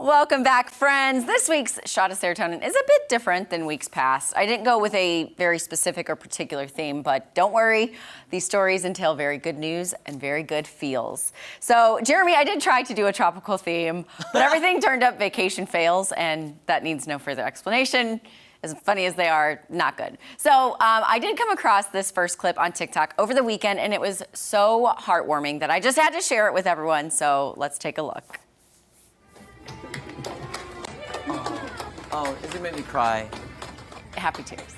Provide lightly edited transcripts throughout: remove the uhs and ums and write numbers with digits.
Welcome back, friends. This week's Shot of Serotonin is a bit different than weeks past. I didn't go with a very specific or particular theme, but don't worry, these stories entail very good news and very good feels. So, Jeremy, I did try to do a tropical theme, but everything turned up vacation fails, and that needs no further explanation. As funny as they are, not good. So I did come across this first clip on TikTok over the weekend, and it was so heartwarming that I just had to share it with everyone. So let's take a look. Oh, does it make me cry? Happy tears.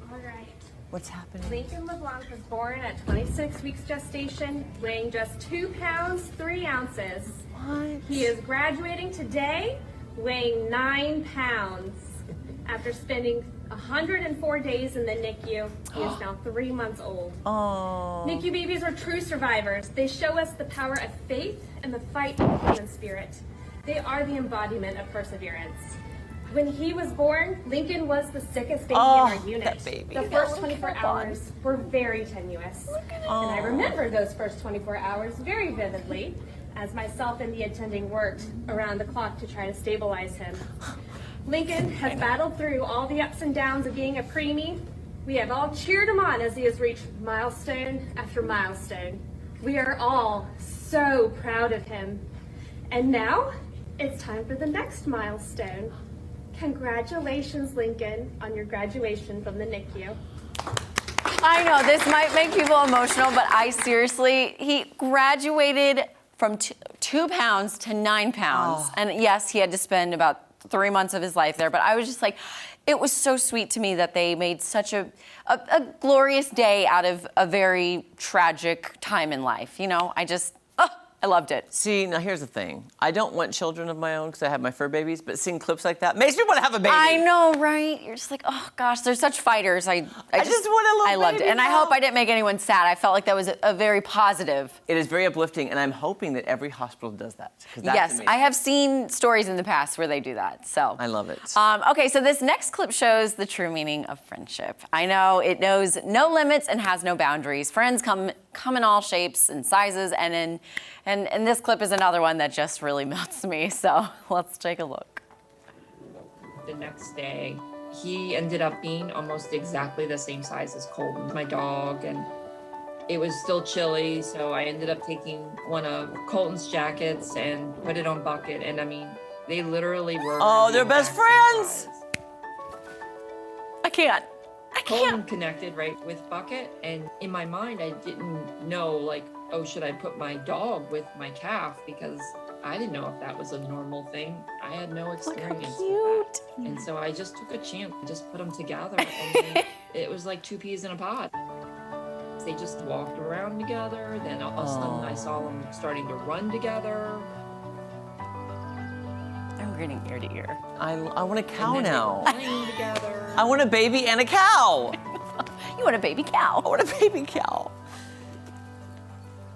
All right. What's happening? Lincoln LeBlanc was born at 26 weeks gestation, weighing just 2 pounds, 3 ounces. What? He is graduating today, weighing 9 pounds. After spending 104 days in the NICU, he is now 3 months old. Oh. NICU babies are true survivors. They show us the power of faith and the fight of the human spirit. They are the embodiment of perseverance. When he was born, Lincoln was the sickest baby in our unit. That baby. The first 24 hours were very tenuous. And I remember those first 24 hours very vividly, as myself and the attending worked around the clock to try to stabilize him. Lincoln has battled through all the ups and downs of being a preemie. We have all cheered him on as he has reached milestone after milestone. We are all so proud of him. And now, it's time for the next milestone. Congratulations, Lincoln, on your graduation from the NICU. I know this might make people emotional, but he graduated from 2 pounds to 9 pounds. Oh. And yes, he had to spend about 3 months of his life there, but I was just like, it was so sweet to me that they made such a glorious day out of a very tragic time in life. You know, I loved it. See, now here's the thing. I don't want children of my own because I have my fur babies, but seeing clips like that makes me want to have a baby. I know, right? You're just like, oh gosh, they're such fighters. I just want a little I loved it. baby And I now. hope I didn't make anyone sad. I felt like that was a very positive. It is very uplifting, and I'm hoping that every hospital does that. 'Cause that's Yes, amazing. I have seen stories in the past where they do that, so. I love it. Okay, so this next clip shows the true meaning of friendship. I know it knows no limits and has no boundaries. Friends come in all shapes and sizes, and this clip is another one that just really melts me, so let's take a look. The next day, he ended up being almost exactly the same size as Colton, my dog, and it was still chilly, so I ended up taking one of Colton's jackets and put it on Bucket, and I mean, they literally were— Oh, the they're best exact same friends! size. I can't. Colton connected right with Bucket, and in my mind, I didn't know, like, oh, should I put my dog with my calf? Because I didn't know if that was a normal thing. I had no Look how experience with cute. that. And so I just took a chance, just put them together, and then it was like 2 peas in a pod. They just walked around together, then all of a sudden I saw them starting to run together. I'm grinning ear to ear. I want a cow And then now. they were playing together. I want a baby and a cow. You want a baby cow. I want a baby cow.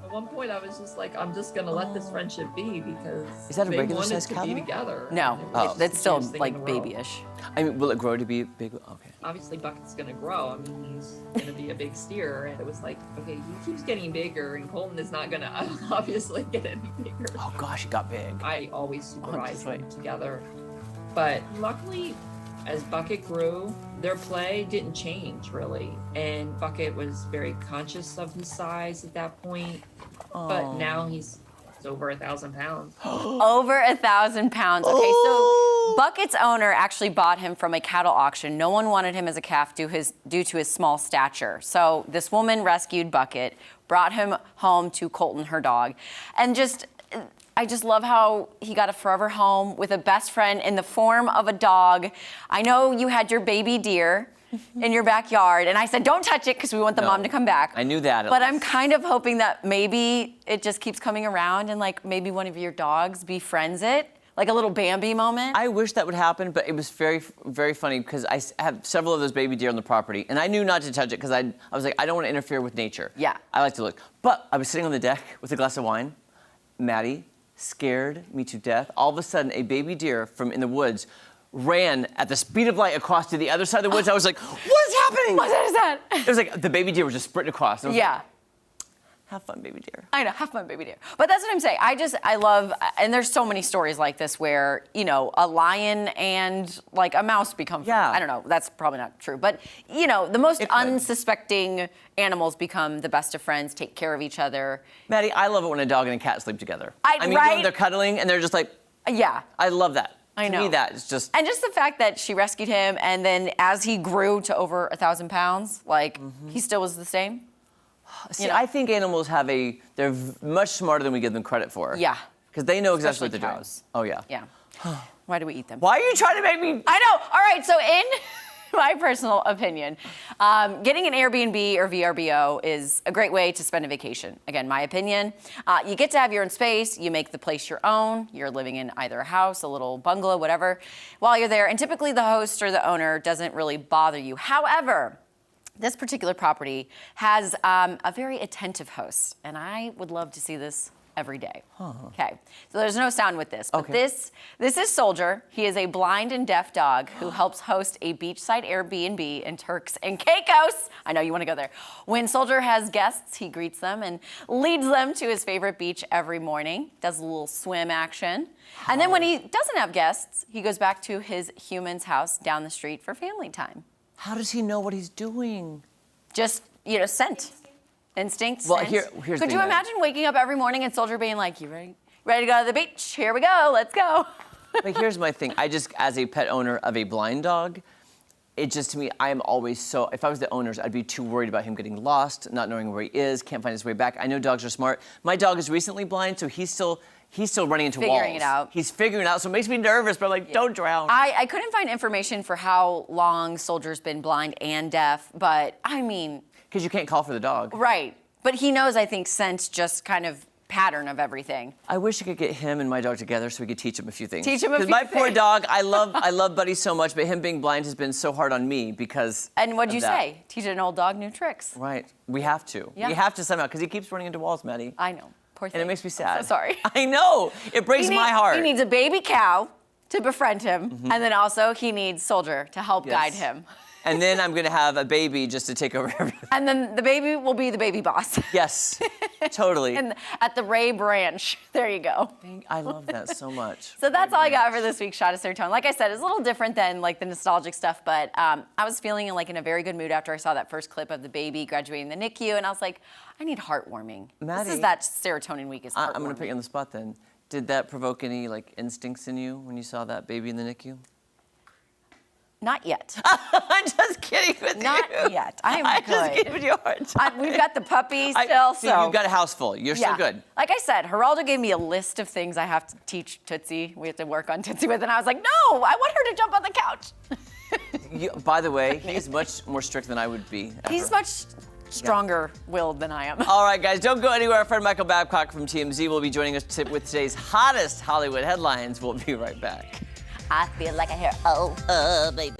At one point, I was just like, I'm just gonna let this friendship be because Is that a they regular wanted sized to cow, be though? together. No, And it was Oh. just that's the still cutest thing in like the world. babyish. I mean, will it grow to be big? Okay. Obviously, Bucket's gonna grow. I mean, he's gonna be a big steer, and it was like, okay, he keeps getting bigger, and Colton is not gonna obviously get any bigger. Oh gosh, it got big. I always supervise sweet. them together, but luckily, as Bucket grew, their play didn't change really, and Bucket was very conscious of his size at that point. But now he's over 1,000 pounds. Over 1,000 pounds. Okay, so Bucket's owner actually bought him from a cattle auction. No one wanted him as a calf due to his small stature. So this woman rescued Bucket, brought him home to Colton, her dog, and I just love how he got a forever home with a best friend in the form of a dog. I know you had your baby deer in your backyard, and I said, don't touch it because we want the mom to come back. I knew that. But I'm kind of hoping that maybe it just keeps coming around and like maybe one of your dogs befriends it, like a little Bambi moment. I wish that would happen, but it was very, very funny because I have several of those baby deer on the property, and I knew not to touch it because I was like, I don't want to interfere with nature. Yeah. I like to look. But I was sitting on the deck with a glass of wine. Maddie scared me to death. All of a sudden, a baby deer from in the woods ran at the speed of light across to the other side of the woods. I was like, what is happening? What is that? It was like the baby deer was just sprinting across. Yeah. Have fun, baby dear. I know, have fun, baby dear. But that's what I'm saying. I love, and there's so many stories like this where, you know, a lion and like a mouse become friends. Yeah. I don't know, that's probably not true. But, you know, the most It could. unsuspecting animals become the best of friends, take care of each other. Maddie, I love it when a dog and a cat sleep together. I- mean, you know, right? when they're cuddling and they're just like, Yeah. I love that. I know. To me, that is just. And just the fact that she rescued him, and then as he grew to over 1,000 pounds, like, he still was the same. See, you know. I think animals they're much smarter than we give them credit for. Yeah. Because they know exactly Especially what they're cows. doing. Oh, yeah. Yeah. Why do we eat them? Why are you trying to make me. I know. All right. So in my personal opinion, getting an Airbnb or VRBO is a great way to spend a vacation. Again, my opinion. You get to have your own space. You make the place your own. You're living in either a house, a little bungalow, whatever, while you're there. And typically the host or the owner doesn't really bother you. However, this particular property has a very attentive host, and I would love to see this every day. Okay, so there's no sound with this, but Okay. this is Soldier. He is a blind and deaf dog who helps host a beachside Airbnb in Turks and Caicos. I know you want to go there. When Soldier has guests, he greets them and leads them to his favorite beach every morning, does a little swim action. And then when he doesn't have guests, he goes back to his human's house down the street for family time. How does he know what he's doing? Just, you know, scent. Instinct. Well, scent. here's the Could thing, you Maddie. imagine waking up every morning and Soldier being like, you ready? Ready to go to the beach? Here we go. Let's go. But here's my thing. As a pet owner of a blind dog, it just, to me, I am always so, if I was the owners, I'd be too worried about him getting lost, not knowing where he is, can't find his way back. I know dogs are smart. My dog is recently blind, so he's still running into walls. Figuring it out. He's figuring it out, so it makes me nervous, but I'm like, don't drown. I couldn't find information for how long Soldier's been blind and deaf, but I mean, Because you can't call for the dog. right. But he knows, I think, sense just kind of pattern of everything. I wish I could get him and my dog together so we could teach him a few things. Teach him a few Because my poor things. dog, I love Buddy so much, but him being blind has been so hard on me because. And what'd of you that. say? Teach an old dog new tricks. Right. We have to. Yeah. We have to somehow, because he keeps running into walls, Maddie. I know. Poor thing. And it makes me sad. I'm so sorry. I know. It breaks my heart. He needs a baby cow to befriend him, and then also he needs Soldier to help guide Yes. him. And then I'm going to have a baby just to take over everything. And then the baby will be the baby boss. Yes, totally. And at the Ray Branch. There you go. I love that so much. So that's all I got for this week's Shot of Serotonin. Like I said, it's a little different than like the nostalgic stuff, but I was feeling like in a very good mood after I saw that first clip of the baby graduating the NICU, and I was like, I need heartwarming. This Maddie, is that serotonin week is heartwarming. I'm going to put you on the spot then. Did that provoke any like instincts in you when you saw that baby in the NICU? Not yet. I'm just kidding with Not you. yet. I am I'm good. just giving you a hard time. We've got the puppy See, still, you've got a house full. You're so good. Like I said, Geraldo gave me a list of things I have to teach Tootsie. We have to work on Tootsie with, and I was like, no, I want her to jump on the couch. By the way, he's much more strict than I would be. Ever. He's much stronger-willed than I am. All right, guys, don't go anywhere. Our friend Michael Babcock from TMZ will be joining us with today's hottest Hollywood headlines. We'll be right back. I feel like I hear, baby.